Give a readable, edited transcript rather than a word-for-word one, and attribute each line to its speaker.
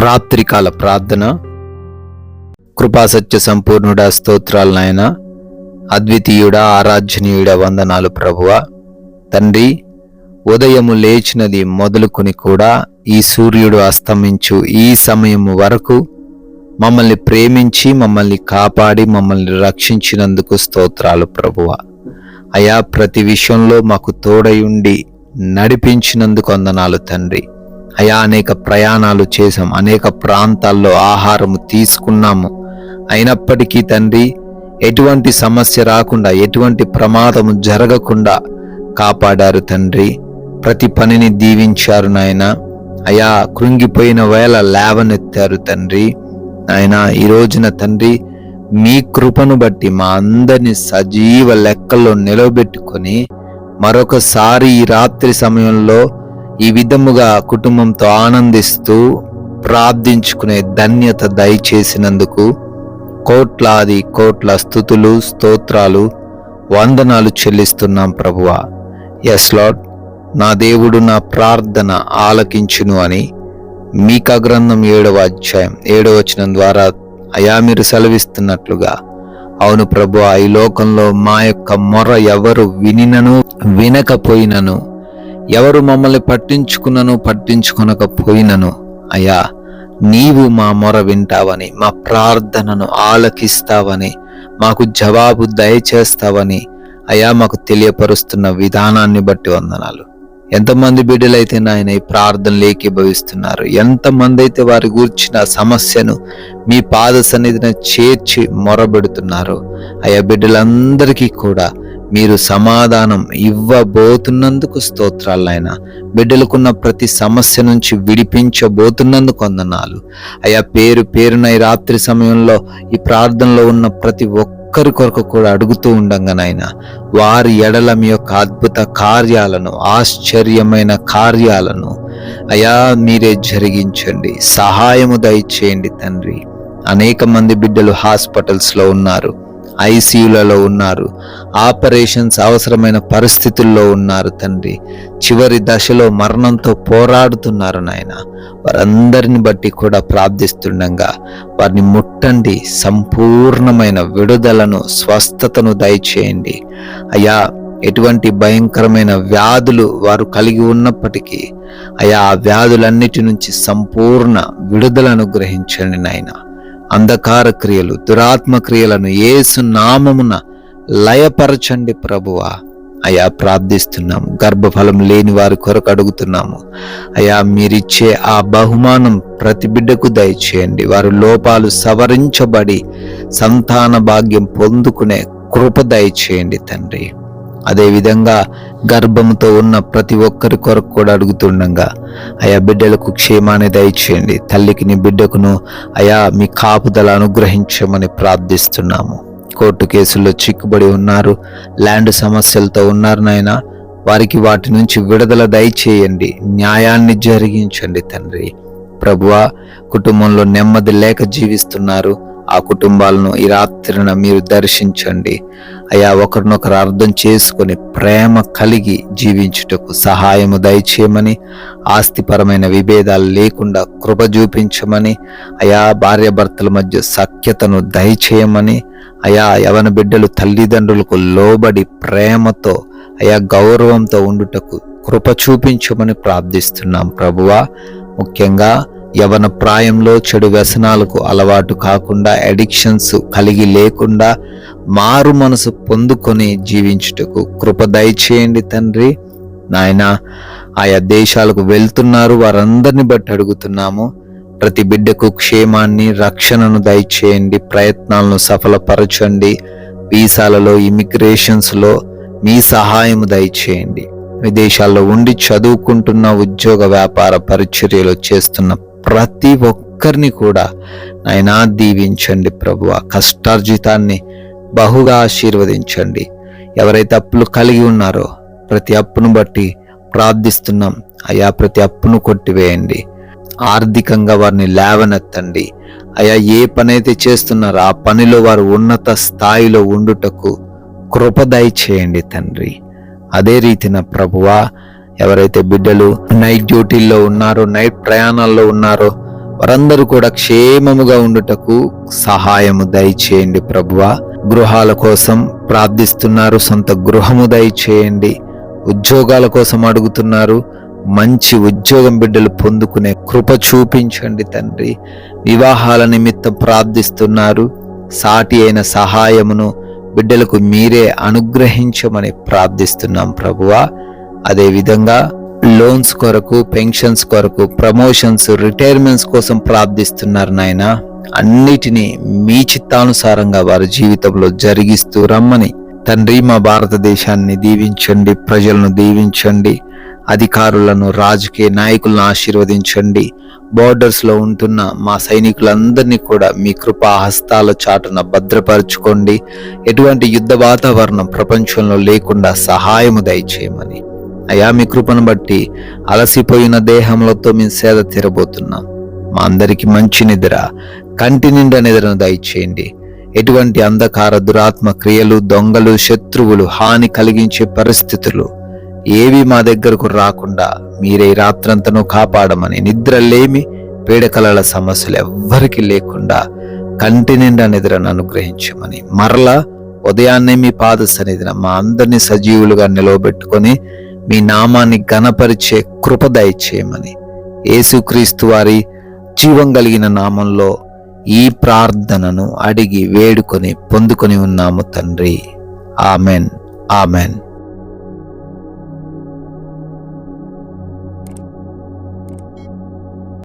Speaker 1: రాత్రికాల ప్రార్థన. కృపాసత్య సంపూర్ణుడా, స్తోత్రాలు నాయన. అద్వితీయుడా, ఆరాధ్యనీయుడా, వందనాలు ప్రభువా. తండ్రి, ఉదయము లేచినది మొదలుకొని కూడా ఈ సూర్యుడు అస్తమించు ఈ సమయము వరకు మమ్మల్ని ప్రేమించి మమ్మల్ని కాపాడి మమ్మల్ని రక్షించినందుకు స్తోత్రాలు ప్రభువా. అయా, ప్రతి విషయంలో మాకు తోడయుండి నడిపించినందుకు వందనాలు తండ్రి. అయా, అనేక ప్రయాణాలు చేశాం, అనేక ప్రాంతాల్లో ఆహారము తీసుకున్నాము. అయినప్పటికీ తండ్రి, ఎటువంటి సమస్య రాకుండా, ఎటువంటి ప్రమాదము జరగకుండా కాపాడారు తండ్రి. ప్రతి పనిని దీవించారు నాయన. అయా, కృంగిపోయిన వేళ లేవనెత్తారు తండ్రి. నాయన, ఈ రోజున తండ్రి మీ కృపను బట్టి మా అందరినీ సజీవ లెక్కల్లో నిలబెట్టుకొని మరొకసారి ఈ రాత్రి సమయంలో ఈ విధముగా కుటుంబంతో ఆనందిస్తూ ప్రార్థించుకునే ధన్యత దయచేసినందుకు కోట్లాది కోట్ల స్తుతులు, స్తోత్రాలు, వందనాలు చెల్లిస్తున్నాం ప్రభువా. ఎస్ లార్డ్, నా దేవుడు నా ప్రార్థన ఆలకించును అని మీకా గ్రంథం 7వ అధ్యాయం 7వ వచనం ద్వారా అయా మీరు సెలవిస్తున్నట్లుగా, అవును ప్రభువా, ఈ లోకంలో మా యొక్క మొర ఎవరు వినినను వినకపోయినను, ఎవరు మమ్మల్ని పట్టించుకున్నను పట్టించుకొనకపోయినను, అయ్యా నీవు మా మొర వింటావని, మా ప్రార్థనను ఆలకిస్తావని, మాకు జవాబు దయచేస్తావని అయ్యా మాకు తెలియపరుస్తున్న విధానాన్ని బట్టి వందనాలు. ఎంతమంది బిడ్డలైతే నాయన ఈ ప్రార్థనలు ఏకీభవిస్తున్నారు, ఎంతమంది అయితే వారి గూర్చిన సమస్యను మీ పాద సన్నిధిన చేర్చి మొరబెడుతున్నారు, అయ్యా బిడ్డలందరికీ కూడా మీరు సమాధానం ఇవ్వబోతున్నందుకు స్తోత్రాలు నాయన. బిడ్డలకున్న ప్రతి సమస్య నుంచి విడిపించబోతున్నందుకు వందనాలు. అయ్యా, పేరు పేరున ఈ రాత్రి సమయంలో ఈ ప్రార్థనలో ఉన్న ప్రతి ఒక్కరి కొరకు కూడా అడుగుతూ ఉండంగానైనా వారి ఎడల మీ యొక్క అద్భుత కార్యాలను, ఆశ్చర్యమైన కార్యాలను అయా మీరే జరిగించండి, సహాయము దయచేయండి తండ్రి. అనేక మంది బిడ్డలు హాస్పిటల్స్లో ఉన్నారు, ఐసీయూలలో ఉన్నారు, ఆపరేషన్స్ అవసరమైన పరిస్థితుల్లో ఉన్నారు తండ్రి. చివరి దశలో మరణంతో పోరాడుతున్నారు నాయన. వారందరిని బట్టి కూడా ప్రార్థిస్తుండగా వారిని ముట్టండి, సంపూర్ణమైన విడుదలను, స్వస్థతను దయచేయండి. అయ్యా, ఎటువంటి భయంకరమైన వ్యాధులు వారు కలిగి ఉన్నప్పటికీ అయా ఆ వ్యాధులన్నిటి నుంచి సంపూర్ణ విడుదలను గ్రహించండి నాయన. అంధకార క్రియలు, దురాత్మ క్రియలను యేసు నామమున లయపరచండి ప్రభువా. అయా ప్రార్థిస్తున్నాము. గర్భఫలం లేని వారి కొరకు అడుగుతున్నాము. అయా మీరిచ్చే ఆ బహుమానం ప్రతి బిడ్డకు దయచేయండి. వారి లోపాలు సవరించబడి సంతాన భాగ్యం పొందుకునే కృప దయచేయండి తండ్రి. అదేవిధంగా గర్భంతో ఉన్న ప్రతి ఒక్కరి కొరకు కూడా అడుగుతుండగా అయా బిడ్డలకు క్షేమాన్ని దయచేయండి. తల్లికిని బిడ్డకును అయా మీ కాపుదల అనుగ్రహించమని ప్రార్థిస్తున్నాము. కోర్టు కేసుల్లో చిక్కుబడి ఉన్నారు, ల్యాండ్ సమస్యలతో ఉన్నారు నాయన. వారికి వాటి నుంచి విడుదల దయచేయండి, న్యాయాన్ని జరిగించండి తండ్రి. ప్రభువా, కుటుంబంలో నెమ్మది లేక జీవిస్తున్నారు, ఆ కుటుంబాలను ఈ రాత్రిన మీరు దర్శించండి. అయా ఒకరినొకరు అర్థం చేసుకొని ప్రేమ కలిగి జీవించుటకు సహాయము దయచేయమని, ఆస్తిపరమైన విభేదాలు లేకుండా కృప చూపించమని, అయా భార్యాభర్తల మధ్య సఖ్యతను దయచేయమని, అయా యవన బిడ్డలు తల్లిదండ్రులకు లోబడి ప్రేమతో అయా గౌరవంతో ఉండుటకు కృప చూపించమని ప్రార్థిస్తున్నాం ప్రభువా. ముఖ్యంగా యవన ప్రాయంలో చెడు వ్యసనాలకు అలవాటు కాకుండా, అడిక్షన్స్ కలిగి లేకుండా మారు మనసు పొందుకొని జీవించుటకు కృప దయచేయండి తండ్రి. నాయన, ఆయా దేశాలకు వెళ్తున్నారు, వారందరిని బట్టి అడుగుతున్నాము. ప్రతి బిడ్డకు క్షేమాన్ని, రక్షణను దయచేయండి, ప్రయత్నాలను సఫలపరచండి. వీసాలలో, ఇమిగ్రేషన్స్లో మీ సహాయము దయచేయండి. విదేశాల్లో ఉండి చదువుకుంటున్న, ఉద్యోగ వ్యాపార పరిచర్యలు చేస్తున్న ప్రతి ఒక్కరిని కూడా నాయనా దీవించండి ప్రభువా. కష్టార్జితాన్ని బహుగా ఆశీర్వదించండి. ఎవరైతే అప్పులు కలిగి ఉన్నారో ప్రతి అప్పును బట్టి ప్రార్థిస్తున్నాం. అయా ప్రతి అప్పును కొట్టివేయండి, ఆర్థికంగా వారిని లేవనెత్తండి. అయా ఏ పని అయితే చేస్తున్నారో ఆ పనిలో వారు ఉన్నత స్థాయిలో ఉండుటకు కృప దయచేయండి తండ్రి. అదే రీతిన ప్రభువా, ఎవరైతే బిడ్డలు నైట్ డ్యూటీల్లో ఉన్నారో, నైట్ ప్రయాణాల్లో ఉన్నారో వారందరూ కూడా క్షేమముగా ఉండుటకు సహాయము దయచేయండి ప్రభువా. గృహాల కోసం ప్రార్థిస్తున్నారు, సొంత గృహము దయచేయండి. ఉద్యోగాల కోసం అడుగుతున్నారు, మంచి ఉద్యోగం బిడ్డలు పొందుకునే కృప చూపించండి తండ్రి. వివాహాల నిమిత్తం ప్రార్థిస్తున్నారు, సాటి అయిన సహాయమును బిడ్డలకు మీరే అనుగ్రహించమని ప్రార్థిస్తున్నాం ప్రభువా. అదేవిధంగా లోన్స్ కొరకు, పెన్షన్స్ కొరకు, ప్రమోషన్స్, రిటైర్మెంట్స్ కోసం ప్రార్థిస్తున్నారు నాయన. అన్నిటినీ మీ చిత్తానుసారంగా వారి జీవితంలో జరిగిస్తూ రమ్మని తండ్రి మా భారతదేశాన్ని దీవించండి, ప్రజలను దీవించండి, అధికారులను, రాజకీయ నాయకులను ఆశీర్వదించండి. బోర్డర్స్ లో ఉంటున్న మా సైనికులందరినీ కూడా మీ కృపా హస్తాల చాటున భద్రపరచుకోండి. ఎటువంటి యుద్ధ వాతావరణం ప్రపంచంలో లేకుండా సహాయము దయచేయమని అయా, మీ కృపను బట్టి అలసిపోయిన దేహంలోతో మేము సేద తీరబోతున్నాం. మా అందరికి మంచి నిద్ర, కంటి నిండా నిద్రను దయచేయండి. ఎటువంటి అంధకార దురాత్మ క్రియలు, దొంగలు, శత్రువులు, హాని కలిగించే పరిస్థితులు ఏవి మా దగ్గరకు రాకుండా మీరే రాత్రంతను కాపాడమని, నిద్రలేమి, పీడకలల సమస్యలు ఎవ్వరికి లేకుండా కంటి నిండా నిద్రను అనుగ్రహించమని, మరలా ఉదయాన్నే మీ పాద సన్నిధిన మా అందరినీ సజీవులుగా నిలవబెట్టుకొని మీ నామాన్ని ఘనపరిచే కృప దయచేయమని యేసుక్రీస్తు వారి జీవం కలిగిన నామంలో ఈ ప్రార్థనను అడిగి వేడుకొని పొందుకొని ఉన్నాము తండ్రి. Amen, amen.